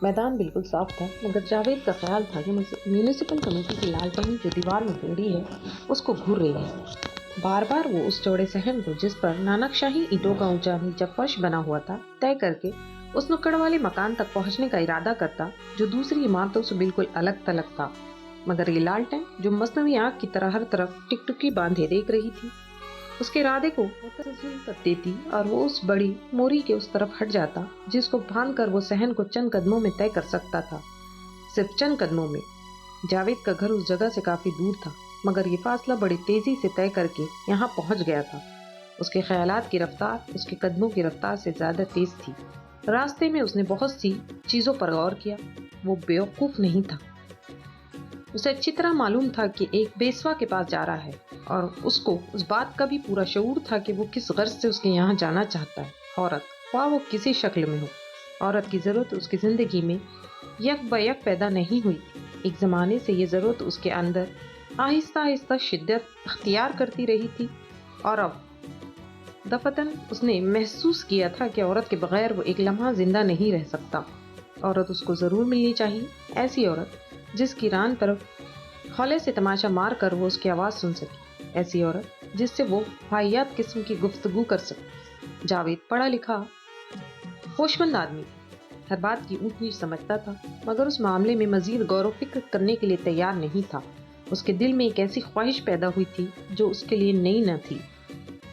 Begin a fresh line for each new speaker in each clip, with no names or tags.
میدان بالکل صاف تھا، مگر جاوید کا خیال تھا کہ میونسپل کمیٹی کی لالٹین جو دیوار میں ٹنگی ہے اس کو گھور رہی ہے۔ بار بار وہ اس چوڑے صحن کو جس پر نانک شاہی اینٹوں کا اونچا نیچا فرش بنا ہوا تھا طے کر کے اس نکڑ والے مکان تک پہنچنے کا ارادہ کرتا جو دوسری عمارتوں سے بالکل الگ تھلگ تھا، مگر یہ لالٹین جو مصنوعی آنکھ کی طرح ہر طرف ٹک ٹکی باندھے دیکھ رہی تھی اس کے ارادے کو متزلزل کر دیتی اور وہ اس بڑی موری کے اس طرف ہٹ جاتا جس کو باندھ کر وہ صحن کو چند قدموں میں طے کر سکتا تھا، صرف چند قدموں میں۔ جاوید کا گھر اس جگہ سے کافی دور تھا، مگر یہ فاصلہ بڑی تیزی سے طے کر کے یہاں پہنچ گیا تھا۔ اس کے خیالات کی رفتار اس کے قدموں کی رفتار سے زیادہ تیز تھی۔ راستے میں اس نے بہت سی چیزوں پر غور کیا۔ وہ بیوقوف نہیں تھا، اسے اچھی طرح معلوم تھا کہ ایک بیسوا کے پاس جا رہا ہے، اور اس کو اس بات کا بھی پورا شعور تھا کہ وہ کس غرض سے اس کے یہاں جانا چاہتا ہے۔ عورت، خواہ وہ کسی شکل میں ہو، عورت کی ضرورت اس کی زندگی میں یک بہ یک پیدا نہیں ہوئی تھی۔ ایک زمانے سے یہ ضرورت اس کے اندر آہستہ آہستہ شدت اختیار کرتی رہی تھی، اور اب دفتن اس نے محسوس کیا تھا کہ عورت کے بغیر وہ ایک لمحہ زندہ نہیں رہ سکتا۔ عورت اس کو ضرور ملنی چاہیے، ایسی عورت جس کی ران پر خولے سے تماشا مار کر وہ اس کی آواز سن سکے، ایسی عورت جس سے وہ واحیات قسم کی گفتگو کر سکے۔ جاوید پڑھا لکھا ہوشمند آدمی تھا، ہر بات کی اونچ نیچ سمجھتا تھا، مگر اس معاملے میں مزید غور و فکر کرنے کے لیے تیار نہیں تھا۔ اس کے دل میں ایک ایسی خواہش پیدا ہوئی تھی جو اس کے لیے نئی نہ تھی۔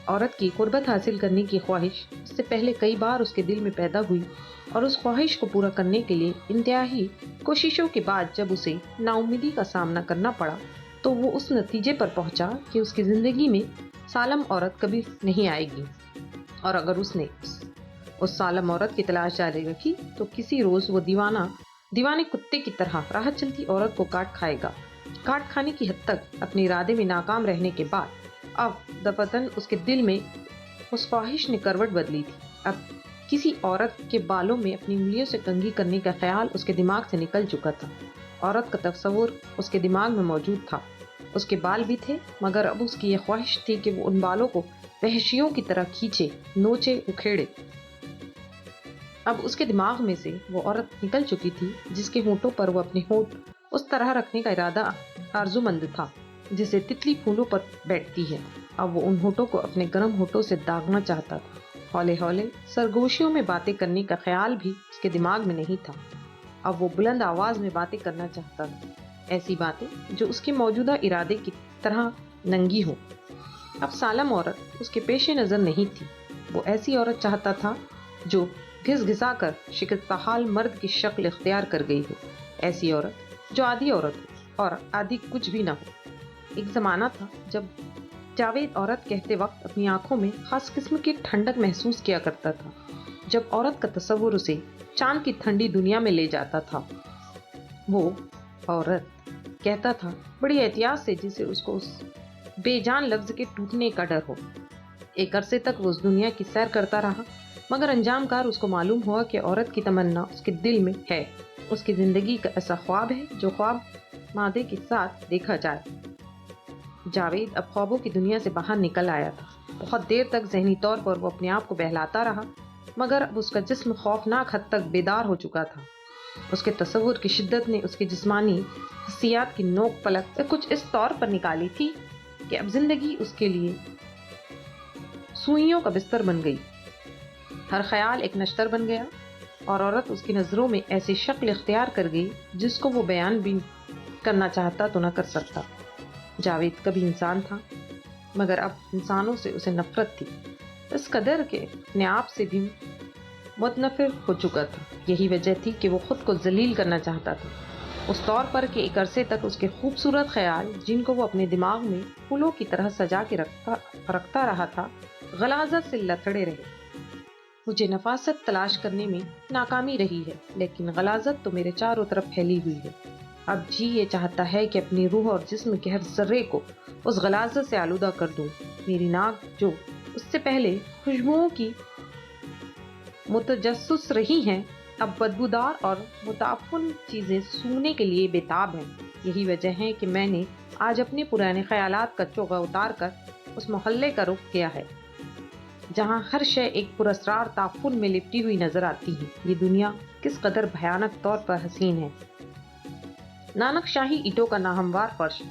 عورت کی قربت حاصل کرنے کی خواہش اس سے پہلے کئی بار اس کے دل میں پیدا ہوئی، اور اس خواہش کو پورا کرنے کے لیے انتہائی کوششوں کے بعد جب اسے نا امیدی کا سامنا کرنا پڑا تو وہ اس نتیجے پر پہنچا کہ اس کی زندگی میں سالم عورت کبھی نہیں آئے گی، اور اگر اس نے اس سالم عورت کی تلاش جاری رکھی تو کسی روز وہ دیوانے کتے کی طرح راہ چلتی عورت کو کاٹ کھائے گا۔ کاٹ کھانے کی حد تک اپنے ارادے میں ناکام رہنے کے بعد اب دفتن اس کے دل میں اس خواہش نے کروٹ بدلی تھی۔ اب کسی عورت کے بالوں میں اپنی انگلیوں سے کنگھی کرنے کا خیال اس کے دماغ سے نکل چکا تھا۔ عورت کا تصور اس کے دماغ میں موجود تھا، اس کے بال بھی تھے، مگر اب اس کی یہ خواہش تھی کہ وہ ان بالوں کو وحشیوں کی طرح کھینچے، نوچے، اکھیڑے۔ اب اس کے دماغ میں سے وہ عورت نکل چکی تھی جس کے ہونٹوں پر وہ اپنے ہونٹ اس طرح رکھنے کا ارادہ آرزومند تھا جسے تتلی پھولوں پر بیٹھتی ہے۔ اب وہ ان ہونٹوں کو اپنے گرم ہونٹوں سے داغنا چاہتا تھا۔ ہولے ہولے سرگوشیوں میں باتیں کرنے کا خیال بھی اس کے دماغ میں نہیں تھا۔ اب وہ بلند آواز میں باتیں کرنا چاہتا تھا، ایسی باتیں جو اس کے موجودہ ارادے کی طرح ننگی ہوں۔ اب سالم عورت اس کے پیش نظر نہیں تھی، وہ ایسی عورت چاہتا تھا جو گھس گھسا کر شکستہ حال مرد کی شکل اختیار کر گئی ہو، ایسی عورت جو آدھی عورت ہو اور آدھی کچھ بھی نہ ہو۔ ایک زمانہ تھا جب جاوید عورت کہتے وقت اپنی آنکھوں میں خاص قسم کی ٹھنڈک محسوس کیا کرتا تھا، جب عورت کا تصور اسے چاند کی ٹھنڈی دنیا میں لے جاتا تھا۔ وہ عورت کہتا تھا بڑی احتیاط سے، جسے اس کو اس بے جان لفظ کے ٹوٹنے کا ڈر ہو۔ ایک عرصے تک وہ اس دنیا کی سیر کرتا رہا، مگر انجام کار اس کو معلوم ہوا کہ عورت کی تمنا اس کے دل میں ہے، اس کی زندگی کا ایسا خواب ہے جو خواب مادے کے ساتھ دیکھا جائے۔ جاوید اب خوابوں کی دنیا سے باہر نکل آیا تھا۔ بہت دیر تک ذہنی طور پر وہ اپنے آپ کو بہلاتا رہا، مگر اب اس کا جسم خوفناک حد تک بیدار ہو چکا تھا۔ اس کے تصور کی شدت نے اس کی جسمانی حسیات کی نوک پلک سے کچھ اس طور پر نکالی تھی کہ اب زندگی اس کے لیے سوئیوں کا بستر بن گئی، ہر خیال ایک نشتر بن گیا، اور عورت اس کی نظروں میں ایسی شکل اختیار کر گئی جس کو وہ بیان بھی کرنا چاہتا تو نہ کر سکتا۔ جاوید کبھی انسان تھا، مگر اب انسانوں سے اسے نفرت تھی، اس قدر کہ اپنے آپ سے بھی متنفر ہو چکا تھا۔ یہی وجہ تھی کہ وہ خود کو ذلیل کرنا چاہتا تھا، اس طور پر کہ ایک عرصے تک اس کے خوبصورت خیال جن کو وہ اپنے دماغ میں پھولوں کی طرح سجا کے رکھتا رہا تھا غلاظت سے لتڑے رہے۔ مجھے نفاست تلاش کرنے میں ناکامی رہی ہے، لیکن غلاظت تو میرے چاروں طرف پھیلی ہوئی ہے۔ اب جی یہ چاہتا ہے کہ اپنی روح اور جسم کے ہر ذرے کو اس غلاظت سے آلودہ کر دوں۔ میری ناک جو اس سے پہلے خوشبوؤں کی متجسس رہی ہیں، اب بدبودار اور متعفن چیزیں سونگھنے کے لیے بےتاب ہیں۔ یہی وجہ ہے کہ میں نے آج اپنے پرانے خیالات کا چوغا اتار کر اس محلے کا رخ کیا ہے جہاں ہر شے ایک پراسرار تعفن میں لپٹی ہوئی نظر آتی ہے، یہ دنیا کس قدر بھیانک طور پر حسین ہے۔ نانک شاہی اینٹوں کا ناہموار فرش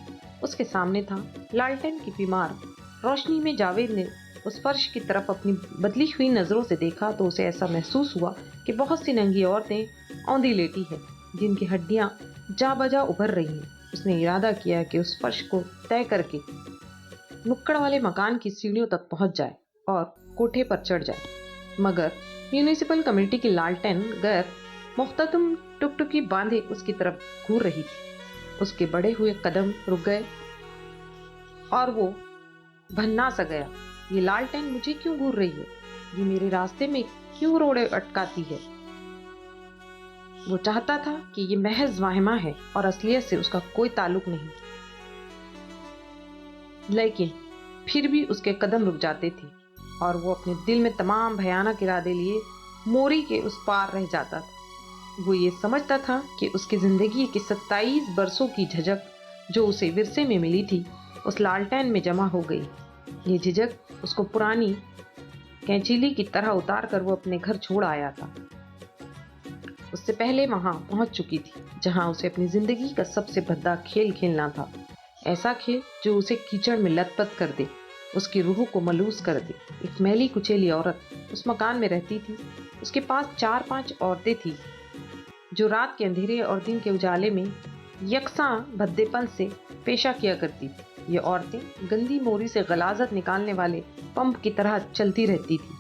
اس کے سامنے تھا۔ لالٹین کی بیمار روشنی میں جاوید نے اس فرش کی طرف اپنی بدلی ہوئی نظروں سے دیکھا تو اسے ایسا محسوس ہوا کہ بہت سی ننگی عورتیں اوندھی لیٹی ہیں، جن کی ہڈیاں جا بجا ابھر رہی ہیں۔ اس نے ارادہ کیا کہ اس فرش کو طے کر کے نکڑ والے مکان کی سیڑھیوں تک پہنچ جائے اور کوٹھے پر چڑھ جائے، مگر میونسپل کمیٹی کی لالٹین غیر مختتم ٹکٹکی باندھے اس کی طرف گھور رہی تھی۔ اس کے بڑے ہوئے قدم رک گئے اور وہ بھننا سا گیا۔ یہ لالٹین مجھے کیوں گھور رہی ہے؟ یہ میرے راستے میں کیوں روڑے اٹکاتی ہے؟ وہ چاہتا تھا کہ یہ محض واہمہ ہے اور اصلیت سے اس کا کوئی تعلق نہیں، لیکن پھر بھی اس کے قدم رک جاتے تھے اور وہ اپنے دل میں تمام بھیانک ارادے لیے موری کے اس پار رہ جاتا تھا۔ وہ یہ سمجھتا تھا کہ اس کی زندگی کی 27 برسوں کی جھجک جو اسے ورثے میں ملی تھی اس لالٹین میں جمع ہو گئی۔ یہ جھجک اس کو پرانی کینچیلی کی طرح اتار کر وہ اپنے گھر چھوڑ آیا تھا۔ اس سے پہلے وہاں پہنچ چکی تھی جہاں اسے اپنی زندگی کا سب سے بھدا کھیل کھیلنا تھا، ایسا کھیل جو اسے کیچڑ میں لت پت کر دے، اس کی روح کو ملوث کر دے۔ ایک میلی کچیلی عورت اس مکان میں رہتی تھی۔ اس کے پاس 4-5 عورتیں تھیں جو رات کے اندھیرے اور دن کے اجالے میں یکساں بھدے پن سے پیشہ کیا کرتی تھی۔ یہ عورتیں گندی موری سے غلاظت نکالنے والے پمپ کی طرح چلتی رہتی تھی۔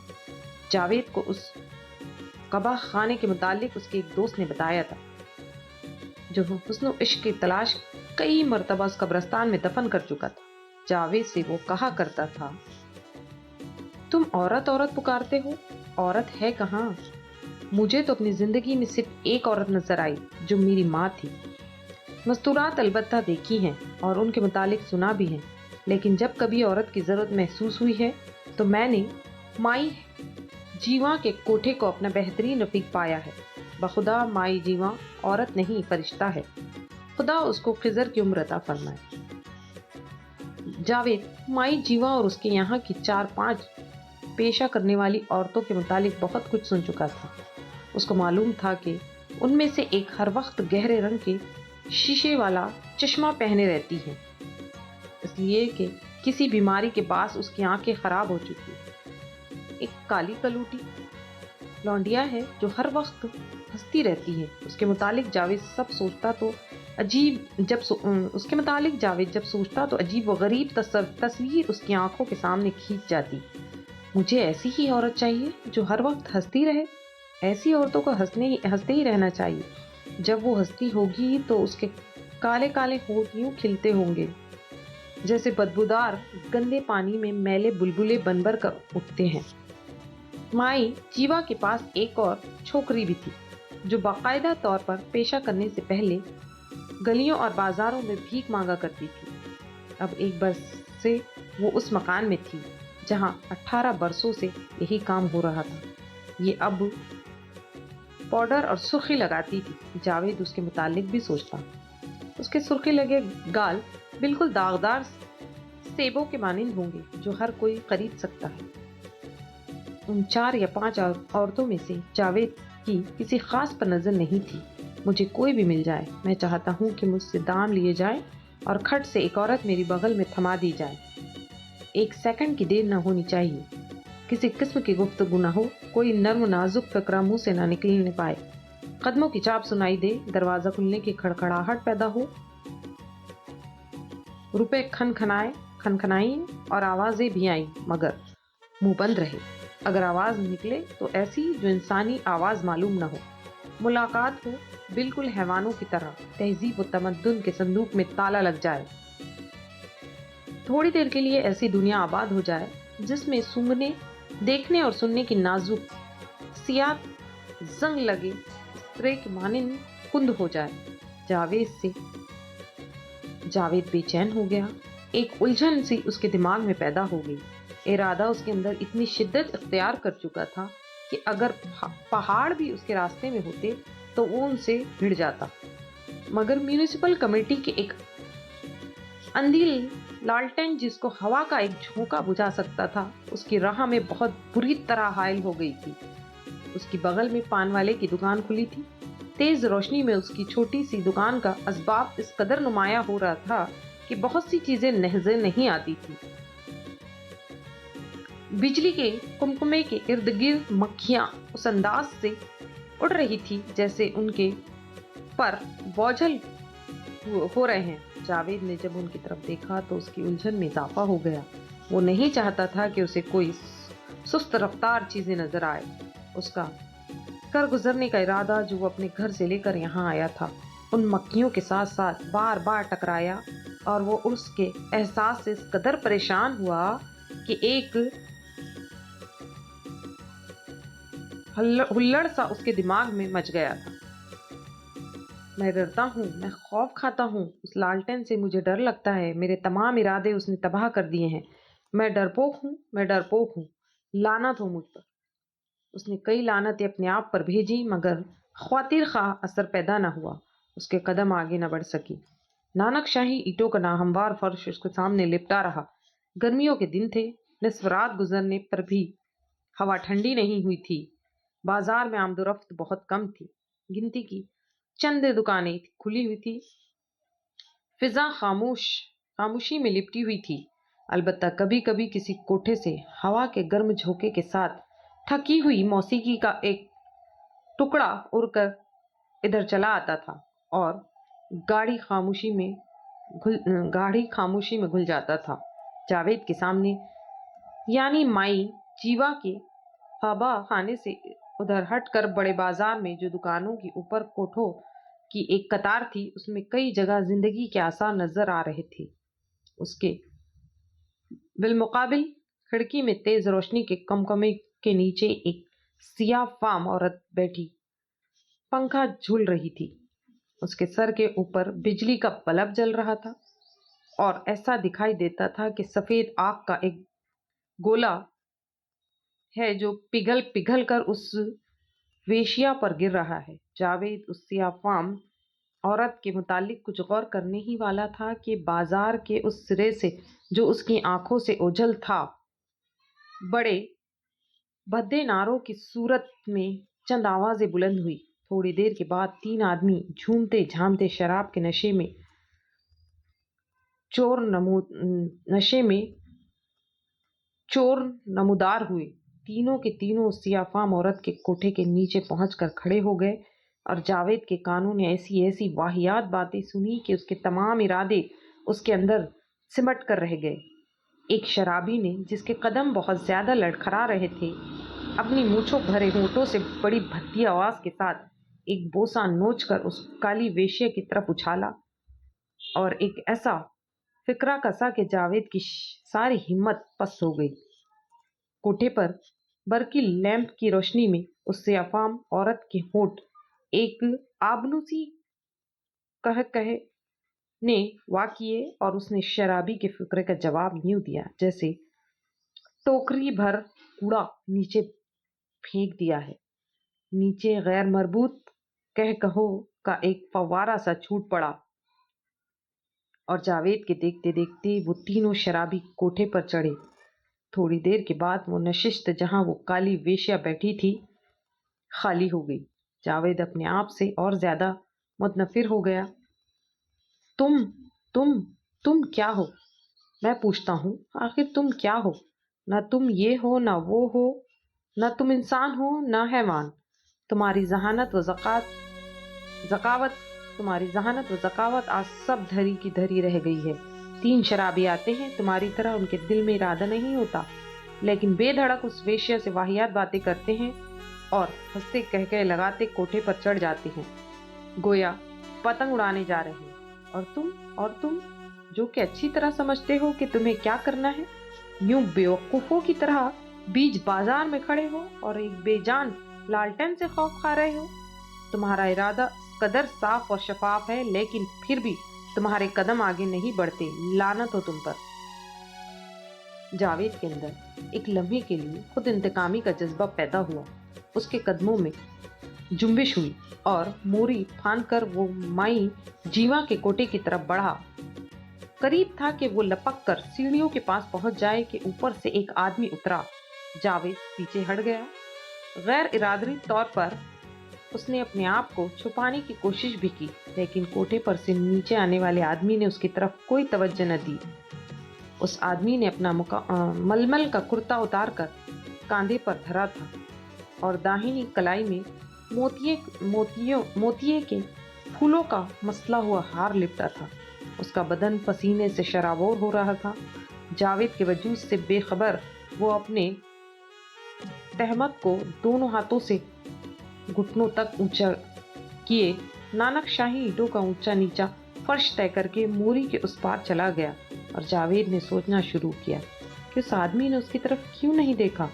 جاوید کو اس قباہ خانے کے متعلق اس کے ایک دوست نے بتایا تھا جو حسن و عشق کی تلاش کئی مرتبہ اس قبرستان میں دفن کر چکا تھا۔ جاوید سے وہ کہا کرتا تھا، تم عورت عورت پکارتے ہو، عورت ہے کہاں؟ مجھے تو اپنی زندگی میں صرف ایک عورت نظر آئی جو میری ماں تھی۔ مستورات البتہ دیکھی ہیں اور ان کے متعلق سنا بھی ہے، لیکن جب کبھی عورت کی ضرورت محسوس ہوئی ہے تو میں نے مائی جیواں کے کوٹھے کو اپنا بہترین رفیق پایا ہے۔ بخدا مائی جیواں عورت نہیں فرشتہ ہے، خدا اس کو خضر کی عمر عطا فرمائے۔ جاوید مائی جیواں اور اس کے یہاں کی 4-5 پیشہ کرنے والی عورتوں کے متعلق بہت کچھ سن چکا تھا۔ اس کو معلوم تھا کہ ان میں سے ایک ہر وقت گہرے رنگ کے شیشے والا چشمہ پہنے رہتی ہے، اس لیے کہ کسی بیماری کے باعث اس کی آنکھیں خراب ہو چکی ہیں۔ ایک کالی کلوٹی لونڈیا ہے جو ہر وقت ہنستی رہتی ہے۔ اس کے متعلق جاوید جب سوچتا تو عجیب و غریب تصویر اس کی آنکھوں کے سامنے کھینچ جاتی۔ مجھے ایسی ہی عورت چاہیے جو ہر وقت ہنستی رہے۔ ایسی عورتوں کو ہنستے ہی رہنا چاہیے۔ جب وہ ہنستی ہوگی تو اس کے کالے کالے ہونٹ یوں کھلتے ہوں گے جیسے بدبودار گندے پانی میں میلے بلبلے بن کر اٹھتے ہیں۔ مائی جیوا کے پاس ایک اور چھوکری بھی تھی جو باقاعدہ طور پر پیشہ کرنے سے پہلے گلیوں اور بازاروں میں بھیک مانگا کرتی تھی۔ اب ایک برس سے وہ اس مکان میں تھی جہاں 18 برسوں سے یہی کام ہو رہا تھا۔ یہ اب پاؤڈر اور سرخی لگاتی تھی۔ جاوید اس کے متعلق بھی سوچتا، اس کے سرخی لگے گال بالکل داغدار سیبوں کے مانند ہوں گے جو ہر کوئی خرید سکتا ہے۔ ان 4 یا 5 عورتوں میں سے جاوید کی کسی خاص پر نظر نہیں تھی۔ مجھے کوئی بھی مل جائے، میں چاہتا ہوں کہ مجھ سے دام لیے جائیں اور کھٹ سے ایک عورت میری بغل میں تھما دی جائے۔ ایک سیکنڈ کی دیر نہ ہونی چاہیے، کسی قسم کی گفتگو نہ ہو، کوئی نرم نازک فقرہ منہ سے نہ نکلنے پائے، قدموں کی چاپ سنائی دے، دروازہ کھلنے کی کھڑکھڑاہٹ پیدا ہو، روپے کھنکھنائیں اور آوازیں بھی آئیں مگر منہ بند رہے۔ اگر آواز نکلے تو ایسی جو انسانی آواز معلوم نہ ہو۔ ملاقات ہو بالکل حیوانوں کی طرح، تہذیب و تمدن کے صندوق میں تالا لگ جائے۔ تھوڑی دیر کے لیے ایسی دنیا آباد ہو جائے جس میں سونگھنے، دیکھنے اور سننے کی نازک سیاہ زنگ لگے اسپرے کے مانند کند ہو جائے۔ جاوید بے چین ہو گیا۔ ایک الجھن سی اس کے دماغ میں پیدا ہو گئی۔ ارادہ اس کے اندر اتنی شدت اختیار کر چکا تھا کہ اگر پہاڑ بھی اس کے راستے میں ہوتے تو وہ ان سے بھڑ جاتا، مگر میونسپل کمیٹی کے ایک اندھی لالٹین جس کو ہوا کا ایک جھونکا بجھا سکتا تھا اس کی راہ میں بہت بری طرح حائل ہو گئی تھی۔ اس کی بغل میں پان والے کی دکان کھلی تھی۔ تیز روشنی میں اس کی چھوٹی سی دکان کا اسباب اس قدر نمایاں ہو رہا تھا کہ بہت سی چیزیں نظر نہیں آتی تھی۔ بجلی کے کمکمے کے ارد گرد مکھیاں اس انداز سے اڑ رہی تھی جیسے ان کے پر بوجھل ہو رہے ہیں۔ جاوید نے جب ان کی طرف دیکھا تو اس کی الجھن میں اضافہ ہو گیا۔ وہ نہیں چاہتا تھا کہ اسے کوئی سست رفتار چیزیں نظر آئے۔ اس کا کر گزرنے کا ارادہ جو وہ اپنے گھر سے لے کر یہاں آیا تھا ان مکھیوں کے ساتھ ساتھ بار بار ٹکرایا، اور وہ اس کے احساس سے اس قدر پریشان ہوا کہ ایک ہلڑ سا اس کے دماغ میں مچ گیا تھا۔ میں ڈرتا ہوں، میں خوف کھاتا ہوں، اس لالٹین سے مجھے ڈر لگتا ہے، میرے تمام ارادے اس نے تباہ کر دیے ہیں، میں ڈرپوک ہوں، میں ڈرپوک ہوں، لعنت ہو مجھ پر۔ اس نے کئی لعنتیں اپنے آپ پر بھیجی مگر خاطر خواہ اثر پیدا نہ ہوا۔ اس کے قدم آگے نہ بڑھ سکی۔ نانک شاہی اینٹوں کا ناہموار فرش اس کے سامنے لپٹا رہا۔ گرمیوں کے دن تھے، نصف رات گزرنے پر بھی ہوا ٹھنڈی نہیں ہوئی تھی۔ بازار میں آمد و رفت بہت کم تھی۔ گنتی کی چند دکانیں کھلی ہوئی تھی۔ فضا خاموشی میں لپٹی ہوئی تھی۔ البتہ کبھی کبھی کسی کوٹھے سے ہوا کے گرم جھونکے کے ساتھ تھکی ہوئی موسیقی کا ایک ٹکڑا اڑ کر ادھر چلا آتا تھا اور گاڑھی خاموشی میں گھل جاتا تھا۔ جاوید کے سامنے یعنی مائی جیوا کے ہابا خانے سے ادھر ہٹ کر بڑے بازار میں جو دکانوں کی اوپر کوٹھوں کی ایک قطار تھی اس میں کئی جگہ زندگی کے آثار نظر آ رہے تھے۔ اس کے بالمقابل کھڑکی میں تیز روشنی کے کمکمے کے نیچے ایک سیاہ فام عورت بیٹھی پنکھا جھول رہی تھی۔ اس کے سر کے اوپر بجلی کا بلب جل رہا تھا اور ایسا دکھائی دیتا تھا کہ سفید آگ کا ایک گولا ہے جو پگھل پگھل کر اس ویشیا پر گر رہا ہے۔ جاوید اس سیاہ فام عورت کے متعلق کچھ غور کرنے ہی والا تھا کہ بازار کے اس سرے سے جو اس کی آنکھوں سے اوجھل تھا بڑے بھدے ناروں کی صورت میں چند آوازیں بلند ہوئی۔ تھوڑی دیر کے بعد تین آدمی جھومتے جھامتے شراب کے نشے میں چور نمودار ہوئے۔ تینوں کے تینوں سیاہ فام عورت کے کوٹھے کے نیچے پہنچ کر کھڑے ہو گئے اور جاوید کے کانوں نے ایسی واہیات باتیں سنی کہ اس کے تمام ارادے اس کے اندر سمٹ کر رہ گئے۔ ایک شرابی نے جس کے قدم بہت زیادہ لڑکھڑا رہے تھے اپنی مونچھوں بھرے ہونٹوں سے بڑی بھدی آواز کے ساتھ ایک بوسہ نوچ کر اس کالی ویشیا کی طرف اچھالا اور ایک ایسا فقرہ کسا کہ جاوید کی ساری ہمت پست ہو گئی۔ کوٹھے پر برقی لیمپ کی روشنی میں اس سیاہ فام عورت کے ہونٹ ایک آبنوسی نے وا کیے اور اس نے شرابی کے فقرے کا جواب یوں دیا جیسے ٹوکری بھر کوڑا نیچے پھینک دیا ہے۔ نیچے غیر مربوط کہو کا ایک فوارہ سا چھوٹ پڑا اور جاوید کے دیکھتے دیکھتے وہ تینوں شرابی کوٹھے پر چڑھے۔ تھوڑی دیر کے بعد وہ نشست جہاں وہ کالی ویشیا بیٹھی تھی خالی ہو گئی۔ جاوید اپنے آپ سے اور زیادہ متنفر ہو گیا۔ تم کیا ہو؟ میں پوچھتا ہوں آخر تم کیا ہو؟ نہ تم یہ ہو نہ وہ ہو، نہ تم انسان ہو نہ حیوان۔ تمہاری ذہانت و ذکاوت آج سب دھری کی دھری رہ گئی ہے۔ تین شرابی آتے ہیں، تمہاری طرح ان کے دل میں ارادہ نہیں ہوتا، لیکن بے دھڑک اس ویشیا سے واہیات باتیں کرتے ہیں اور ہنستے کہکہے لگاتے کوٹھے پر چڑھ جاتے ہیں گویا پتنگ اڑانے جا رہے ہیں۔ اور تم جو کہ اچھی طرح سمجھتے ہو کہ تمہیں کیا کرنا ہے، یوں بیوقوفوں کی طرح بیچ بازار میں کھڑے ہو اور ایک بے جان لالٹین سے خوف کھا رہے ہو۔ تمہارا ارادہ قدر صاف اور شفاف ہے لیکن پھر بھی تمہارے قدم آگے نہیں بڑھتے، لعنت ہو تم پر۔ جاوید کے اندر ایک لمحے کے لیے خود انتقامی کا جذبہ پیدا ہوا۔ اس کے قدموں میں جنبش ہوئی اور موری پھاند کر وہ مائی جیوا کے کوٹے کی طرف بڑھا۔ قریب تھا کہ وہ لپک کر سیڑھیوں کے پاس پہنچ جائے کہ اوپر سے ایک آدمی اترا۔ جاوید پیچھے ہٹ گیا۔ غیر ارادی طور پر اس نے اپنے آپ کو چھپانے کی کوشش بھی کی، لیکن کوٹھے پر سے نیچے آنے والے آدمی نے اس کی طرف کوئی توجہ نہ دی۔ اس آدمی نے اپنا ململ کا کرتا اتار کر کاندھے پر دھرا تھا اور داہنی کلائی میں موتیے کے پھولوں کا مسلا ہوا ہار لپٹا تھا۔ اس کا بدن پسینے سے شرابور ہو رہا تھا۔ جاوید کے وجود سے بے خبر وہ اپنے تہمت کو دونوں ہاتھوں سے گھٹنوں تک اونچا کیے نانک شاہی اینٹوں کا اونچا نیچا فرش طے کر کے موری کے اس پار چلا گیا، اور جاوید نے سوچنا شروع کیا کہ اس آدمی نے اس کی طرف کیوں نہیں دیکھا۔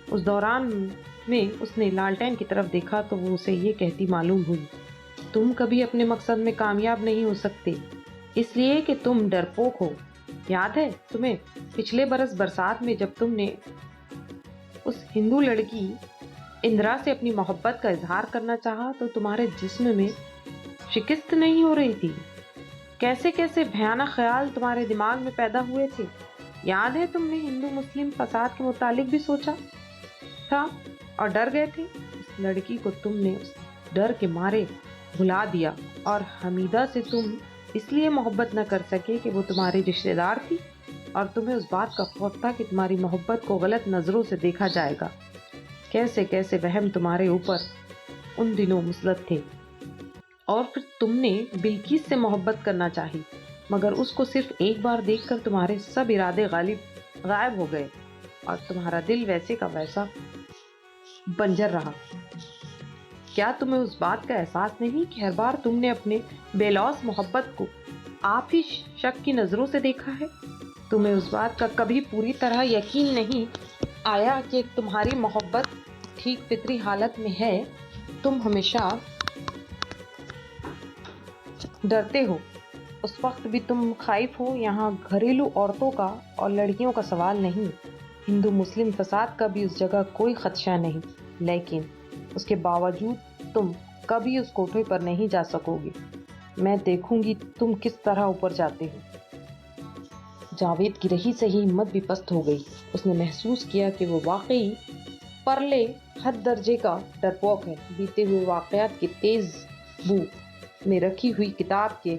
اس دوران میں اس نے لالٹین کی طرف دیکھا تو وہ اسے یہ کہتی معلوم ہوئی، تم کبھی اپنے مقصد میں کامیاب نہیں ہو سکتے، اس لیے کہ تم ڈرپوک ہو۔ یاد ہے تمہیں پچھلے برس برسات میں جب تم نے اس ہندو لڑکی اندرا سے اپنی محبت کا اظہار کرنا چاہا تو تمہارے جسم میں شکست نہیں ہو رہی تھی؟ کیسے کیسے بھیانک خیال تمہارے دماغ میں پیدا ہوئے تھے؟ یاد ہے تم نے ہندو مسلم فساد کے متعلق بھی سوچا تھا اور ڈر گئے تھے؟ اس لڑکی کو تم نے اس ڈر کے مارے بھلا دیا، اور حمیدہ سے تم اس لیے محبت نہ کر سکے کہ وہ تمہاری رشتہ دار تھی، اور تمہیں اس بات کا خوف تھا کہ تمہاری محبت کو غلط نظروں سے دیکھا جائے گا۔ کیسے کیسے وہم تمہارے اوپر ان دنوں مسلط تھے، اور پھر تم نے بلقیس سے محبت کرنا چاہی، مگر اس کو صرف ایک بار دیکھ کر تمہارے سب ارادے غائب ہو گئے، اور تمہارا دل ویسے کا ویسا بنجر رہا۔ کیا تمہیں اس بات کا احساس نہیں کہ ہر بار تم نے اپنے بے لوث محبت کو آپ ہی شک کی نظروں سے دیکھا ہے؟ تمہیں اس بات کا کبھی پوری طرح یقین نہیں آیا کہ تمہاری محبت ٹھیک فطری حالت میں ہے؟ تم ہمیشہ ڈرتے ہو، اس وقت بھی تم خائف ہو۔ یہاں گھریلو عورتوں کا اور لڑکیوں کا سوال نہیں، ہندو مسلم فساد کا بھی اس جگہ کوئی خدشہ نہیں، لیکن اس کے باوجود تم کبھی اس کوٹھے پر نہیں جا سکو گے۔ میں دیکھوں گی تم کس طرح اوپر جاتے ہو۔ جاوید کی رہی سہی ہمت بھی پست ہو گئی۔ اس نے محسوس کیا کہ وہ واقعی پرلے حد درجے کا ڈرپوک ہے۔ بیتے ہوئے واقعات کی تیز بو میں رکھی ہوئی کتاب کے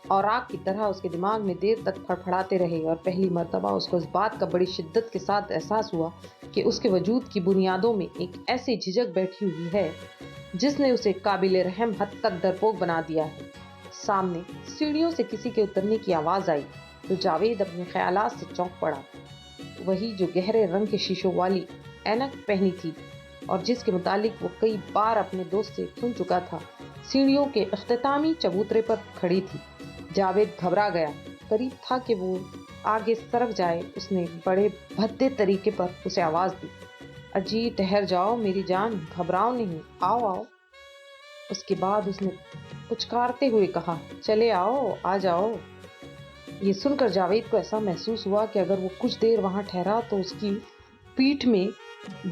اوراق کی طرح اس کے دماغ میں دیر تک پھڑپھڑاتے رہے، اور پہلی مرتبہ اس کو اس بات کا بڑی شدت کے ساتھ احساس ہوا کہ اس کے وجود کی بنیادوں میں ایک ایسی جھجک بیٹھی ہوئی ہے جس نے اسے قابل رحم حد تک ڈرپوک بنا دیا ہے۔ سامنے سیڑھیوں سے کسی کے اترنے کی آواز آئی تو جاوید اپنے خیالات سے چونک پڑا۔ وہی جو گہرے رنگ کے شیشوں والی اینک پہنی تھی اور جس کے متعلق وہ کئی بار اپنے دوست سے سن چکا تھا، سیڑھیوں کے اختتامی چبوترے پر کھڑی تھی۔ جاوید گھبرا گیا، قریب تھا کہ وہ آگے سرک جائے۔ اس نے بڑے بھدے طریقے پر اسے آواز دی، اجی ٹھہر جاؤ میری جان، گھبراؤ نہیں، آؤ آؤ۔ اس کے بعد اس نے پچکارتے ہوئے کہا، چلے آؤ، آ جاؤ۔ یہ سن کر جاوید کو ایسا محسوس ہوا کہ اگر وہ کچھ دیر وہاں ٹھہرا تو اس کی پیٹھ میں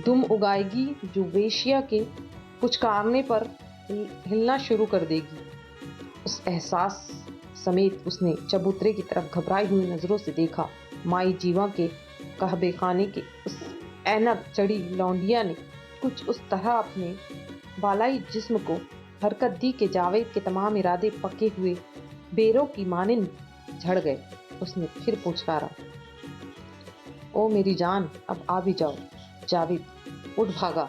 دم اگائے گی جو ویشیا کے پچکارنے پر ہلنا شروع کر دے گی۔ اس احساس سمیت اس نے چبوترے کی طرف گھبرائی ہوئی نظروں سے دیکھا۔ مائی جیواں کے قہبے خانے کے اس اینک چڑھی لونڈیا نے کچھ اس طرح اپنے بالائی جسم کو حرکت دی کہ جاوید کے تمام ارادے پکے ہوئے بیروں کی مانند جھڑ گئے۔ اس نے پھر پچکارا، او میری جان، اب آ بھی جاؤ۔ جاوید اٹھ بھاگا۔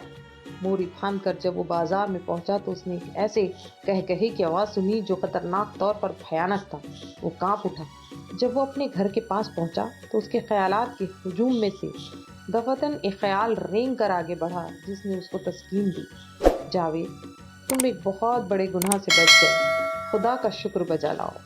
موری پھاند کر جب وہ بازار میں پہنچا تو اس نے ایک ایسے کہکہے کی آواز سنی جو خطرناک طور پر بھیانک تھا۔ وہ کانپ اٹھا۔ جب وہ اپنے گھر کے پاس پہنچا تو اس کے خیالات کے ہجوم میں سے دفعتاً ایک خیال رینگ کر آگے بڑھا جس نے اس کو تسکین دی، جاوید تم ایک بہت بڑے گناہ سے بچ گئے، خدا کا شکر بجا لاؤ۔